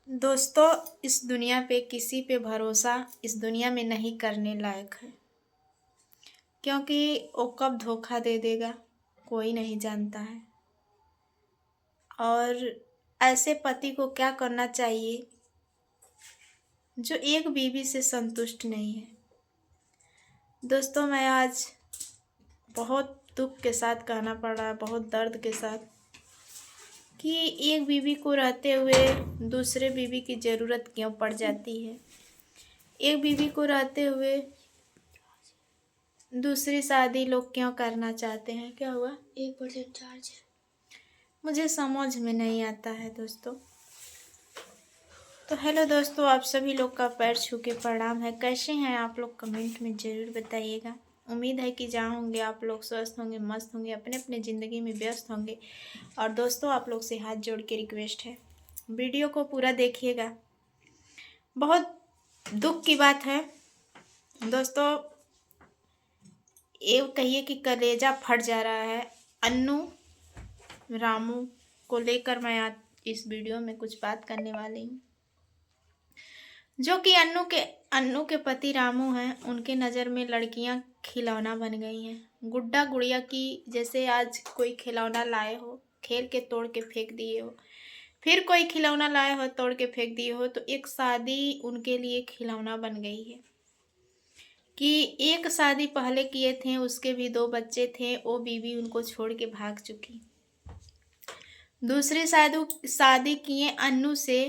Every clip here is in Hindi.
दोस्तों, इस दुनिया पे किसी पे भरोसा इस दुनिया में नहीं करने लायक है। क्योंकि वो कब धोखा दे देगा कोई नहीं जानता है। और ऐसे पति को क्या करना चाहिए जो एक बीवी से संतुष्ट नहीं है। दोस्तों, मैं आज बहुत दुख के साथ कहना पड़ रहा है, बहुत दर्द के साथ, कि एक बीवी को रहते हुए दूसरे बीवी की ज़रूरत क्यों पड़ जाती है। एक बीवी को रहते हुए दूसरी शादी लोग क्यों करना चाहते हैं। क्या हुआ? 1% चार्ज है। मुझे समझ में नहीं आता है दोस्तों। तो हेलो दोस्तों, आप सभी लोग का पैर छू के प्रणाम है। कैसे हैं आप लोग? कमेंट में ज़रूर बताइएगा। उम्मीद है कि जहाँ होंगे आप लोग स्वस्थ होंगे, मस्त होंगे, अपने अपने ज़िंदगी में व्यस्त होंगे। और दोस्तों, आप लोग से हाथ जोड़ के रिक्वेस्ट है, वीडियो को पूरा देखिएगा। बहुत दुख की बात है दोस्तों, ये कहिए कि कलेजा फट जा रहा है। अन्नू रामू को लेकर मैं आज इस वीडियो में कुछ बात करने वाली हूँ। जो कि अन्नू के पति रामू हैं, उनके नज़र में लड़कियां खिलौना बन गई हैं। गुड्डा गुड़िया की जैसे आज कोई खिलौना लाए हो, खेल के तोड़ के फेंक दिए हो, फिर कोई खिलौना लाए हो तोड़ के फेंक दिए हो, तो एक शादी उनके लिए खिलौना बन गई है। कि एक शादी पहले किए थे, उसके भी 2 बच्चे थे, वो बीवी उनको छोड़ के भाग चुकी। दूसरी शादी किए अन्नू से,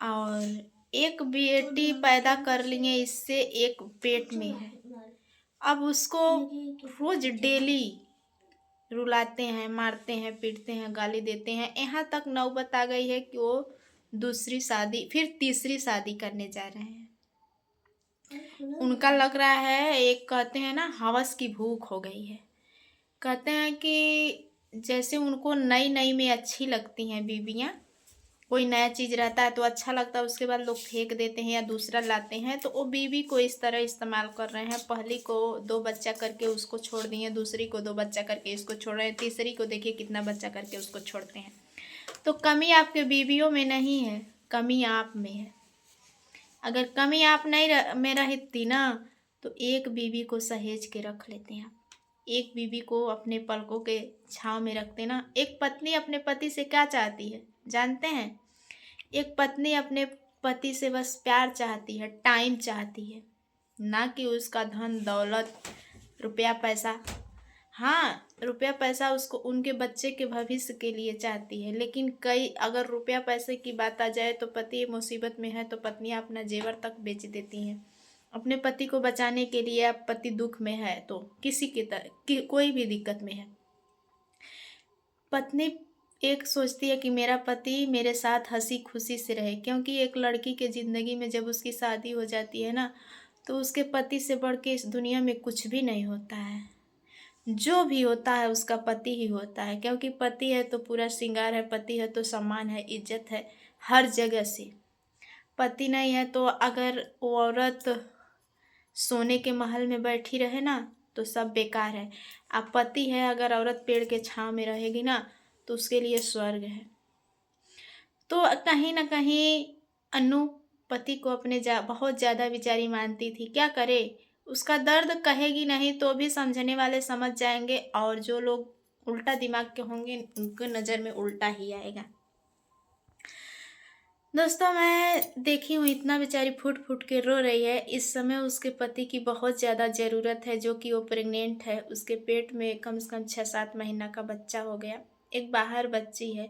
और एक बेटी पैदा कर लिए, इससे एक पेट में है। अब उसको रोज डेली रुलाते हैं, मारते हैं, पीटते हैं, गाली देते हैं। यहाँ तक नौबत आ गई है कि वो दूसरी शादी फिर तीसरी शादी करने जा रहे हैं। उनका लग रहा है, एक कहते हैं ना, हवस की भूख हो गई है। कहते हैं कि जैसे उनको नई नई में अच्छी लगती हैं बीवियां, कोई नया चीज़ रहता है तो अच्छा लगता है, उसके बाद लोग फेंक देते हैं या दूसरा लाते हैं। तो वो बीवी को इस तरह इस्तेमाल कर रहे हैं। पहली को 2 बच्चा करके उसको छोड़ दिए, दूसरी को 2 बच्चा करके इसको छोड़ रहे हैं, तीसरी को देखिए कितना बच्चा करके उसको छोड़ते हैं। तो कमी आपके बीवियों में नहीं है, कमी आप में है। अगर कमी आप नहीं में रहती ना, तो एक बीवी को सहेज के रख लेते हैं आप। एक बीवी को अपने पलकों के छांव में रखते ना। एक पत्नी अपने पति से क्या चाहती है जानते हैं? एक पत्नी अपने पति से बस प्यार चाहती है, टाइम चाहती है, ना कि उसका धन दौलत, रुपया पैसा। हाँ, रुपया पैसा उसको उनके बच्चे के भविष्य के लिए चाहती है। लेकिन कई अगर रुपया पैसे की बात आ जाए तो पति मुसीबत में है तो पत्नियां अपना जेवर तक बेच देती हैं अपने पति को बचाने के लिए। अब पति दुख में है तो किसी कोई भी दिक्कत में है, पत्नी एक सोचती है कि मेरा पति मेरे साथ हंसी खुशी से रहे। क्योंकि एक लड़की के ज़िंदगी में जब उसकी शादी हो जाती है ना, तो उसके पति से बढ़ के इस दुनिया में कुछ भी नहीं होता है। जो भी होता है उसका पति ही होता है। क्योंकि पति है तो पूरा श्रृंगार है, पति है तो सम्मान है, इज्जत है हर जगह से। पति नहीं है तो अगर वो औरत सोने के महल में बैठी रहे ना, तो सब बेकार है। अब पति है, अगर औरत पेड़ के छांव में रहेगी ना, तो उसके लिए स्वर्ग है। तो कहीं ना कहीं अनु पति को अपने बहुत ज़्यादा बेचारी मानती थी। क्या करे, उसका दर्द कहेगी नहीं तो भी समझने वाले समझ जाएंगे, और जो लोग उल्टा दिमाग के होंगे उनके नज़र में उल्टा ही आएगा। दोस्तों, मैं देखी हूँ इतना बेचारी फूट फूट के रो रही है। इस समय उसके पति की बहुत ज़्यादा ज़रूरत है, जो कि वो प्रेग्नेंट है। उसके पेट में कम से कम 6-7 महीना का बच्चा हो गया, एक बाहर बच्ची है।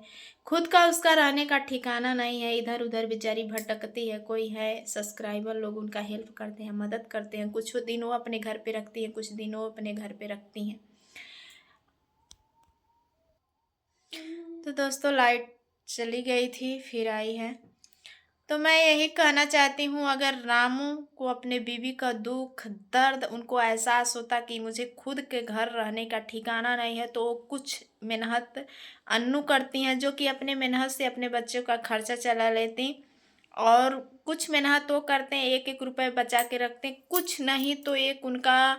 खुद का उसका रहने का ठिकाना नहीं है, इधर उधर बेचारी भटकती है। कोई है सब्सक्राइबर लोग उनका हेल्प करते हैं, मदद करते हैं। कुछ दिन वो अपने घर पे रखती हैं, कुछ दिन वो अपने घर पे रखती हैं। तो दोस्तों, लाइट चली गई थी, फिर आई है। तो मैं यही कहना चाहती हूँ, अगर रामू को अपने बीवी का दुख दर्द उनको एहसास होता कि मुझे खुद के घर रहने का ठिकाना नहीं है, तो वो कुछ मेहनत अन्नू करती हैं, जो कि अपने मेहनत से अपने बच्चों का खर्चा चला लेती। और कुछ मेहनत वो करते हैं, 1-1 रुपए बचा के रखते हैं। कुछ नहीं तो एक उनका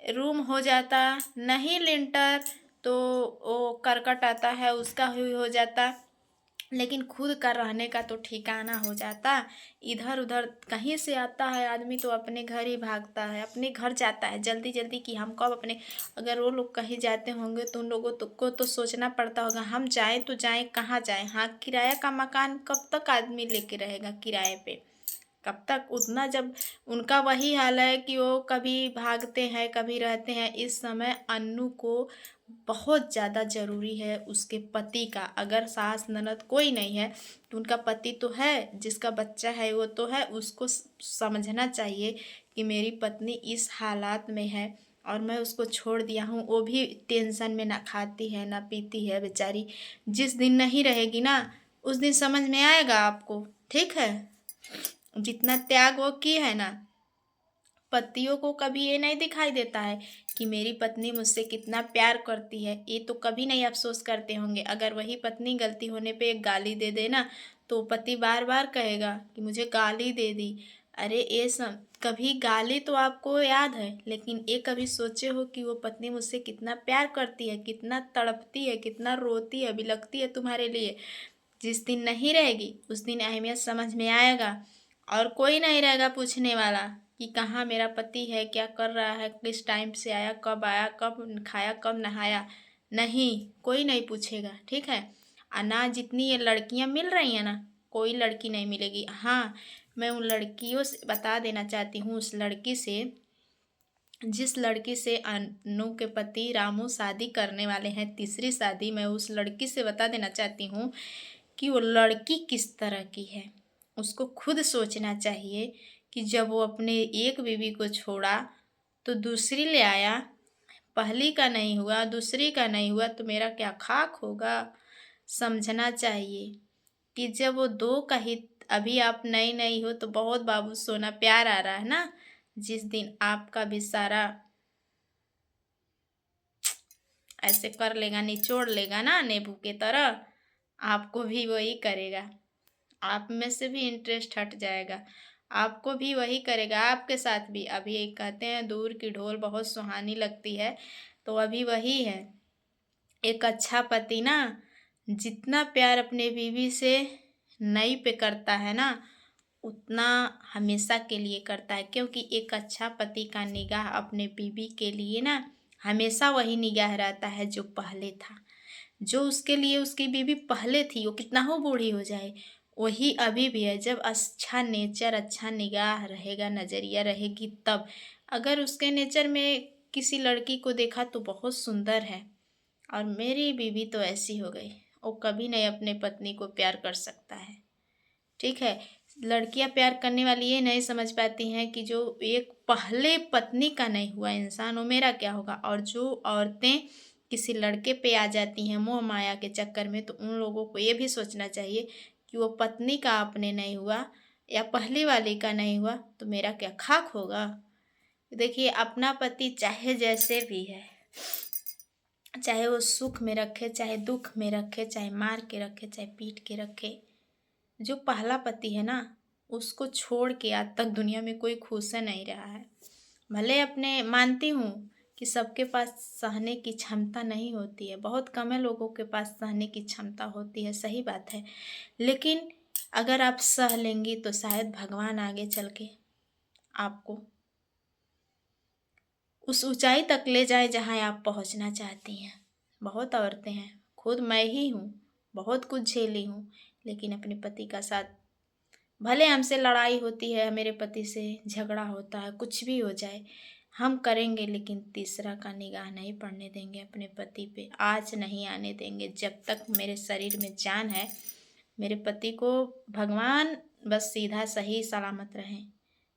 रूम हो जाता, नहीं लिंटर तो वो करकट आता है उसका ही हो जाता। लेकिन खुद का रहने का तो ठिकाना हो जाता। इधर उधर कहीं से आता है आदमी तो अपने घर ही भागता है, अपने घर जाता है जल्दी जल्दी कि हम कब अपने, अगर वो लोग कहीं जाते होंगे तो उन लोगों को तो सोचना पड़ता होगा हम जाएं तो जाएं कहाँ जाएं। हाँ, किराया का मकान कब तक आदमी लेके रहेगा किराए पे, कब तक उतना, जब उनका वही हाल है कि वो कभी भागते हैं कभी रहते हैं। इस समय अन्नू को बहुत ज़्यादा ज़रूरी है उसके पति का। अगर सास ननद कोई नहीं है तो उनका पति तो है, जिसका बच्चा है वो तो है, उसको समझना चाहिए कि मेरी पत्नी इस हालात में है और मैं उसको छोड़ दिया हूँ। वो भी टेंशन में ना खाती है ना पीती है बेचारी। जिस दिन नहीं रहेगी ना उस दिन समझ में आएगा आपको, ठीक है। जितना त्याग वो की है ना, पतियों को कभी ये नहीं दिखाई देता है कि मेरी पत्नी मुझसे कितना प्यार करती है, ये तो कभी नहीं अफसोस करते होंगे। अगर वही पत्नी गलती होने पे एक गाली दे देना तो पति बार बार कहेगा कि मुझे गाली दे दी। अरे ये सब कभी गाली तो आपको याद है, लेकिन ये कभी सोचे हो कि वो पत्नी मुझसे कितना प्यार करती है, कितना तड़पती है, कितना रोती है, बिलखती है तुम्हारे लिए। जिस दिन नहीं रहेगी उस दिन अहमियत समझ में आएगा और कोई नहीं रहेगा पूछने वाला कि कहाँ मेरा पति है, क्या कर रहा है, किस टाइम से आया, कब खाया, कब नहाया। नहीं, कोई नहीं पूछेगा, ठीक है। और ना जितनी ये लड़कियां मिल रही हैं ना, कोई लड़की नहीं मिलेगी। हाँ, मैं उन लड़कियों से बता देना चाहती हूँ, उस लड़की से, जिस लड़की से अनु के पति रामू शादी करने वाले हैं, तीसरी शादी, मैं उस लड़की से बता देना चाहती हूँ कि वो लड़की किस तरह की है। उसको खुद सोचना चाहिए कि जब वो अपने एक बीवी को छोड़ा तो दूसरी ले आया, पहली का नहीं हुआ, दूसरी का नहीं हुआ तो मेरा क्या खाक होगा। समझना चाहिए कि जब वो दो का ही, अभी आप नई नई हो तो बहुत बाबू सोना प्यार आ रहा है ना, जिस दिन आपका भी सारा ऐसे कर लेगा, निचोड़ लेगा ना नींबू के तरह, आपको भी वही करेगा। आप में से भी इंटरेस्ट हट जाएगा, आपको भी वही करेगा, आपके साथ भी। अभी एक कहते हैं दूर की ढोल बहुत सुहानी लगती है, तो अभी वही है। एक अच्छा पति ना जितना प्यार अपने बीवी से नई पे करता है ना, उतना हमेशा के लिए करता है। क्योंकि एक अच्छा पति का निगाह अपने बीवी के लिए ना हमेशा वही निगाह रहता है जो पहले था। जो उसके लिए उसकी बीवी पहले थी, वो कितना हो बूढ़ी हो जाए, वही अभी भी है। जब अच्छा नेचर, अच्छा निगाह रहेगा, नज़रिया रहेगी तब। अगर उसके नेचर में किसी लड़की को देखा तो बहुत सुंदर है, और मेरी बीवी तो ऐसी हो गई, वो कभी नहीं अपने पत्नी को प्यार कर सकता है, ठीक है। लड़कियां प्यार करने वाली ये नहीं समझ पाती हैं कि जो एक पहले पत्नी का नहीं हुआ इंसान, वो मेरा क्या होगा। और जो औरतें किसी लड़के पे आ जाती हैं मोह माया के चक्कर में, तो उन लोगों को ये भी सोचना चाहिए कि वो पत्नी का अपने नहीं हुआ या पहली वाली का नहीं हुआ तो मेरा क्या खाक होगा। देखिए, अपना पति चाहे जैसे भी है, चाहे वो सुख में रखे, चाहे दुख में रखे, चाहे मार के रखे, चाहे पीट के रखे, जो पहला पति है ना उसको छोड़ के आज तक दुनिया में कोई खुश नहीं रहा है। भले अपने मानती हूँ कि सबके पास सहने की क्षमता नहीं होती है, बहुत कम है लोगों के पास सहने की क्षमता होती है, सही बात है। लेकिन अगर आप सह लेंगी तो शायद भगवान आगे चल के आपको उस ऊंचाई तक ले जाए जहाँ आप पहुँचना चाहती हैं। बहुत औरतें हैं, खुद मैं ही हूँ, बहुत कुछ झेली हूँ, लेकिन अपने पति का साथ, भले हमसे लड़ाई होती है, मेरे पति से झगड़ा होता है, कुछ भी हो जाए हम करेंगे, लेकिन तीसरा का निगाह नहीं पड़ने देंगे अपने पति पे, आज नहीं आने देंगे। जब तक मेरे शरीर में जान है, मेरे पति को भगवान बस सीधा सही सलामत रहें,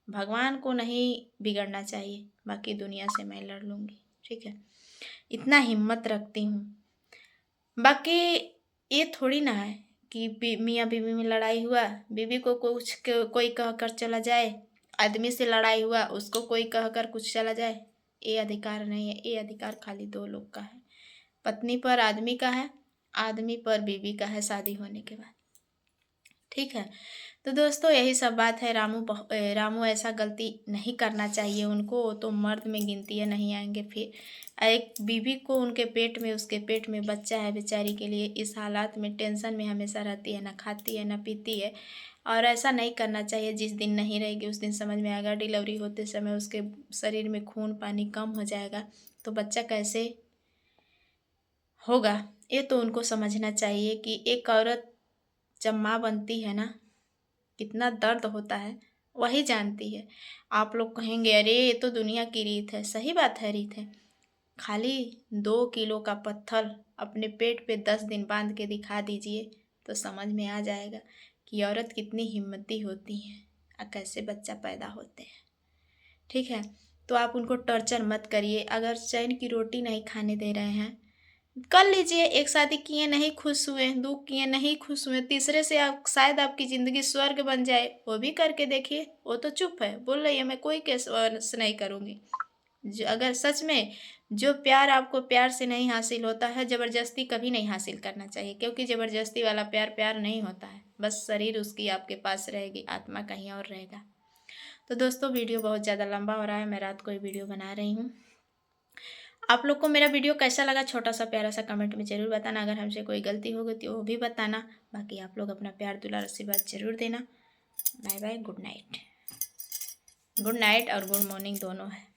भगवान को नहीं बिगड़ना चाहिए, बाकी दुनिया से मैं लड़ लूँगी, ठीक है। इतना हिम्मत रखती हूँ। बाकी ये थोड़ी ना है कि मियाँ बीवी में लड़ाई हुआ, बीवी को कोई कह कर चला जाए, आदमी से लड़ाई हुआ उसको कोई कह कर कुछ चला जाए, ये अधिकार नहीं है। ये अधिकार खाली दो लोग का है, पत्नी पर आदमी का है, आदमी पर बीवी का है शादी होने के बाद। ठीक है। तो दोस्तों यही सब बात है। रामू ऐसा गलती नहीं करना चाहिए उनको, वो तो मर्द में गिनती है, नहीं आएंगे फिर। एक बीवी को उनके पेट में, उसके पेट में बच्चा है बेचारी के लिए, इस हालात में टेंशन में हमेशा रहती है, ना खाती है ना पीती है। और ऐसा नहीं करना चाहिए। जिस दिन नहीं रहेगी उस दिन समझ में आएगा। डिलीवरी होते समय उसके शरीर में खून पानी कम हो जाएगा तो बच्चा कैसे होगा, ये तो उनको समझना चाहिए कि एक औरत जब माँ बनती है ना, कितना दर्द होता है वही जानती है। आप लोग कहेंगे अरे ये तो दुनिया की रीत है, सही बात है, रीत है। खाली 2 किलो का पत्थर अपने पेट पे 10 दिन बांध के दिखा दीजिए तो समझ में आ जाएगा कि औरत कितनी हिम्मती होती है और कैसे बच्चा पैदा होते हैं। ठीक है। तो आप उनको टॉर्चर मत करिए। अगर चैन की रोटी नहीं खाने दे रहे हैं, कर लीजिए। एक शादी किए नहीं खुश हुए, 2 किए नहीं खुश हुए, तीसरे से आप शायद आपकी ज़िंदगी स्वर्ग बन जाए, वो भी करके देखिए। वो तो चुप है, बोल रही है मैं कोई केस नहीं करूँगी। जो अगर सच में जो प्यार आपको प्यार से नहीं हासिल होता है, ज़बरदस्ती कभी नहीं हासिल करना चाहिए, क्योंकि ज़बरदस्ती वाला प्यार प्यार नहीं होता है। बस शरीर उसकी आपके पास रहेगी, आत्मा कहीं और रहेगा। तो दोस्तों वीडियो बहुत ज़्यादा लंबा हो रहा है, मैं रात को ही वीडियो बना रही हूँ। आप लोग को मेरा वीडियो कैसा लगा, छोटा सा प्यारा सा कमेंट में ज़रूर बताना। अगर हमसे कोई गलती हो गई तो वो भी बताना। बाकी आप लोग अपना प्यार दुलार आशीर्वाद ज़रूर देना। Bye bye, good night. Good night और गुड मॉर्निंग दोनों है।